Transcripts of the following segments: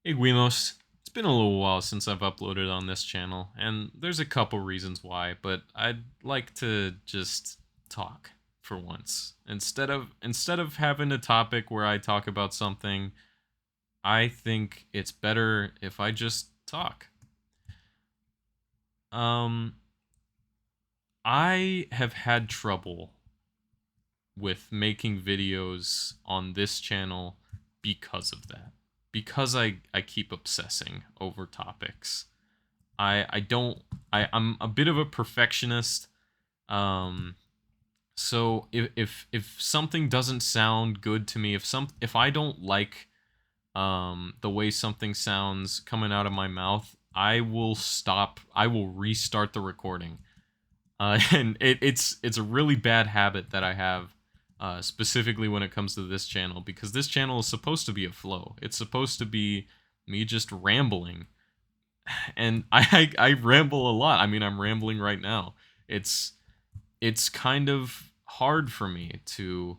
Hey Guimos, it's been a little while since I've uploaded on this channel, and there's a couple reasons why, but I'd like to just talk for once. Instead of having a topic where I talk about something, I think it's better if I just talk. Um I have had trouble with making videos on this channel because of that. Because I keep obsessing over topics. I don't I'm a bit of a perfectionist. Um so if something doesn't sound good to me, if I don't like the way something sounds coming out of my mouth, I will stop. I will restart the recording. And it's a really bad habit that I have, specifically when it comes to this channel, because this channel is supposed to be a flow. It's supposed to be me just rambling, and I ramble a lot. I mean, I'm rambling right now. It's it's kind of hard for me to,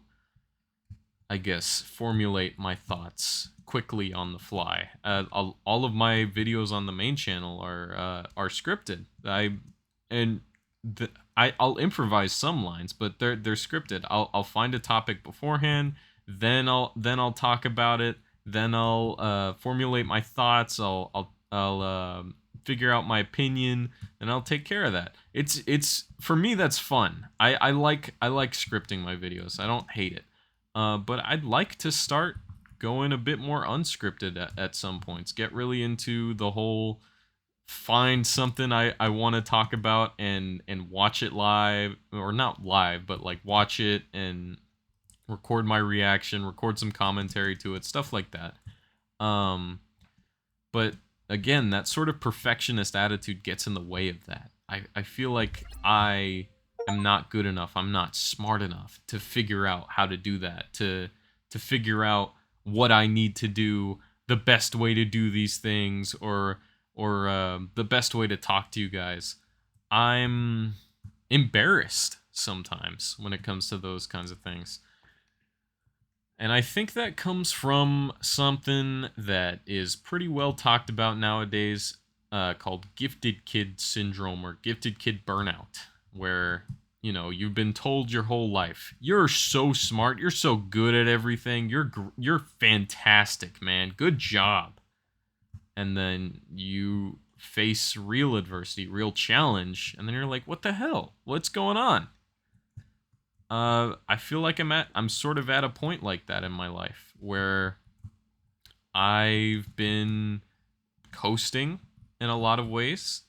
I guess, formulate my thoughts quickly on the fly. All of my videos on the main channel are scripted. And the, I'll improvise some lines, but they're scripted. I'll find a topic beforehand, then I'll talk about it, then I'll formulate my thoughts. I'll figure out my opinion, and I'll take care of that. It's for me, that's fun. I like scripting my videos. I don't hate it. But I'd like to start going a bit more unscripted at some points. Get really into the whole find something I want to talk about and watch it live, or not live, but like watch it and record my reaction, record some commentary to it, stuff like that. Um, but again, that sort of perfectionist attitude gets in the way of that. I feel like I am not good enough. I'm not smart enough to figure out how to do that, to figure out what I need to do, the best way to do these things, or the best way to talk to you guys. I'm embarrassed sometimes when it comes to those kinds of things. And I think that comes from something that is pretty well talked about nowadays, called gifted kid syndrome or gifted kid burnout, where, you've been told your whole life, you're so smart, you're so good at everything, you're fantastic, man, good job. And then you face real adversity, real challenge, and then you're like, what the hell? What's going on? I feel like I'm sort of at a point like that in my life where I've been coasting in a lot of ways.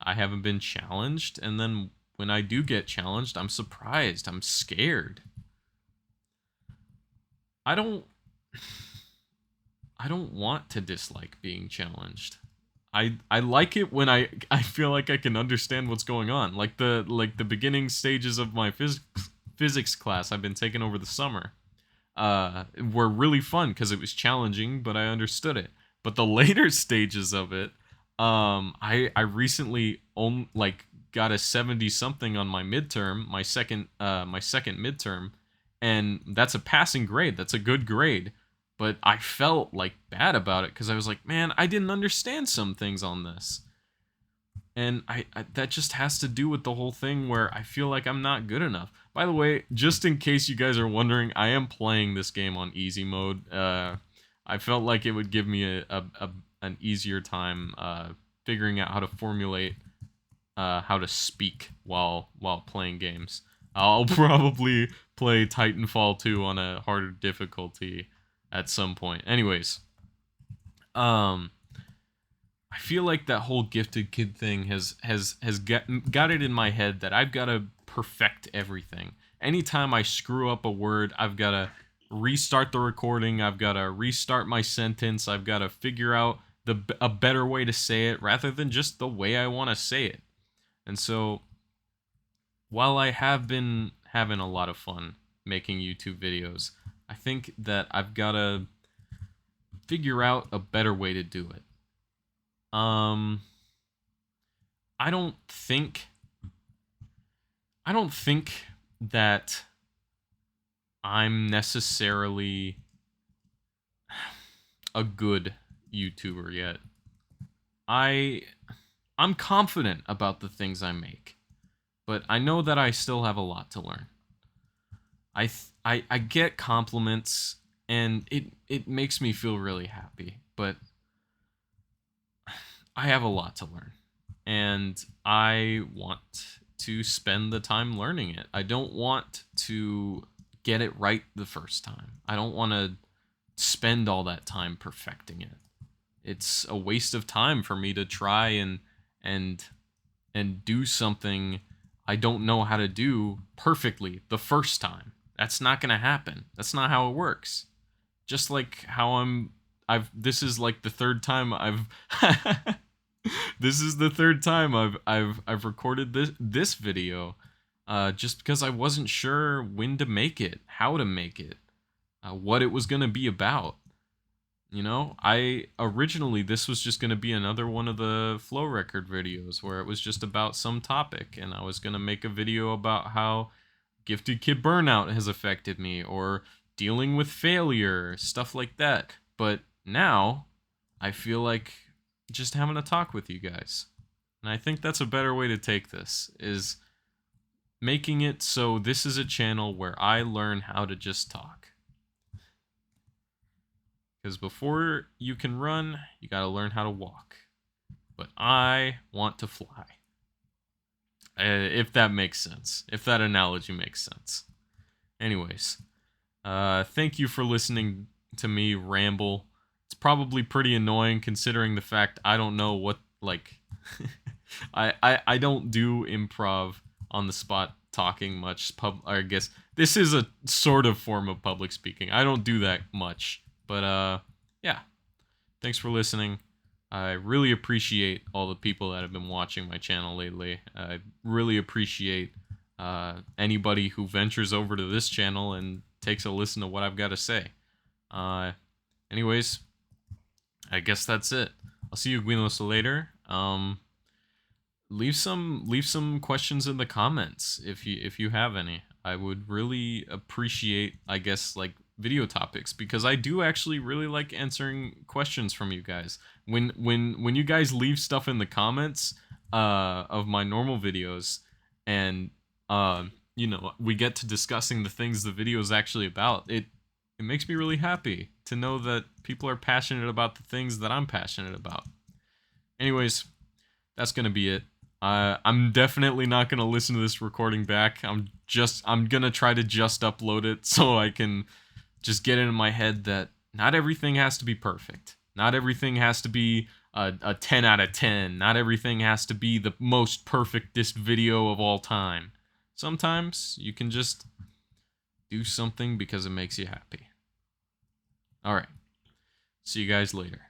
I haven't been challenged, and then when I do get challenged, I'm surprised. I'm scared. I don't I don't want to dislike being challenged. I like it when I feel like I can understand what's going on. Like the beginning stages of my physics class I've been taking over the summer, were really fun because it was challenging, but I understood it. But the later stages of it, I recently got a 70 something on my midterm, my second midterm, and that's a passing grade. That's a good grade. But I felt like bad about it because I was like, man, I didn't understand some things on this. And I that just has to do with the whole thing where I feel like I'm not good enough. By the way, just in case you guys are wondering, I am playing this game on easy mode. I felt like it would give me an easier time figuring out how to formulate, how to speak while playing games. I'll probably play Titanfall 2 on a harder difficulty at some point. Anyways, um I feel like that whole gifted kid thing has got it in my head that I've got to perfect everything. Anytime I screw up a word, I've got to restart the recording. I've got to restart my sentence. I've got to figure out a better way to say it rather than just the way I want to say it. And so, while I have been having a lot of fun making YouTube videos, I think that I've got to figure out a better way to do it. Um I don't think I don't think that I'm necessarily a good YouTuber yet. I'm confident about the things I make, but I know that I still have a lot to learn. I get compliments and it makes me feel really happy, but I have a lot to learn and I want to spend the time learning it. I don't want to get it right the first time. I don't want to spend all that time perfecting it. It's a waste of time for me to try and and do something I don't know how to do perfectly the first time. That's not going to happen. That's not how it works. Just like how I've this is like the third time I've this is the third time I've recorded this video just because I wasn't sure when to make it, how to make it, what it was going to be about. You know, I originally this was just going to be another one of the Flow Record videos where it was just about some topic and I was going to make a video about how Gifted Kid Burnout has affected me or dealing with failure, stuff like that. But now I feel like just having a talk with you guys. And I think that's a better way to take this is making it so this is a channel where I learn how to just talk. Because before you can run, you gotta learn how to walk. But I want to fly. If that makes sense. If that analogy makes sense. Anyways, thank you for listening to me ramble. It's probably pretty annoying considering the fact I don't know what, like... I don't do improv on the spot talking much. I guess this is a sort of form of public speaking. I don't do that much. But, yeah. Thanks for listening. I really appreciate all the people that have been watching my channel lately. I really appreciate anybody who ventures over to this channel and takes a listen to what I've got to say. Anyways, I guess that's it. I'll see you Guinos later. Leave some questions in the comments if you have any. I would really appreciate, I guess, like video topics because I do actually really like answering questions from you guys. When you guys leave stuff in the comments of my normal videos and you know, we get to discussing the things the video is actually about, it makes me really happy to know that people are passionate about the things that I'm passionate about. Anyways, that's gonna be it. I'm definitely not gonna listen to this recording back. I'm gonna try to just upload it so I can just get it in my head that not everything has to be perfect. Not everything has to be a 10 out of 10. Not everything has to be the most perfectest video of all time. Sometimes you can just do something because it makes you happy. Alright. See you guys later.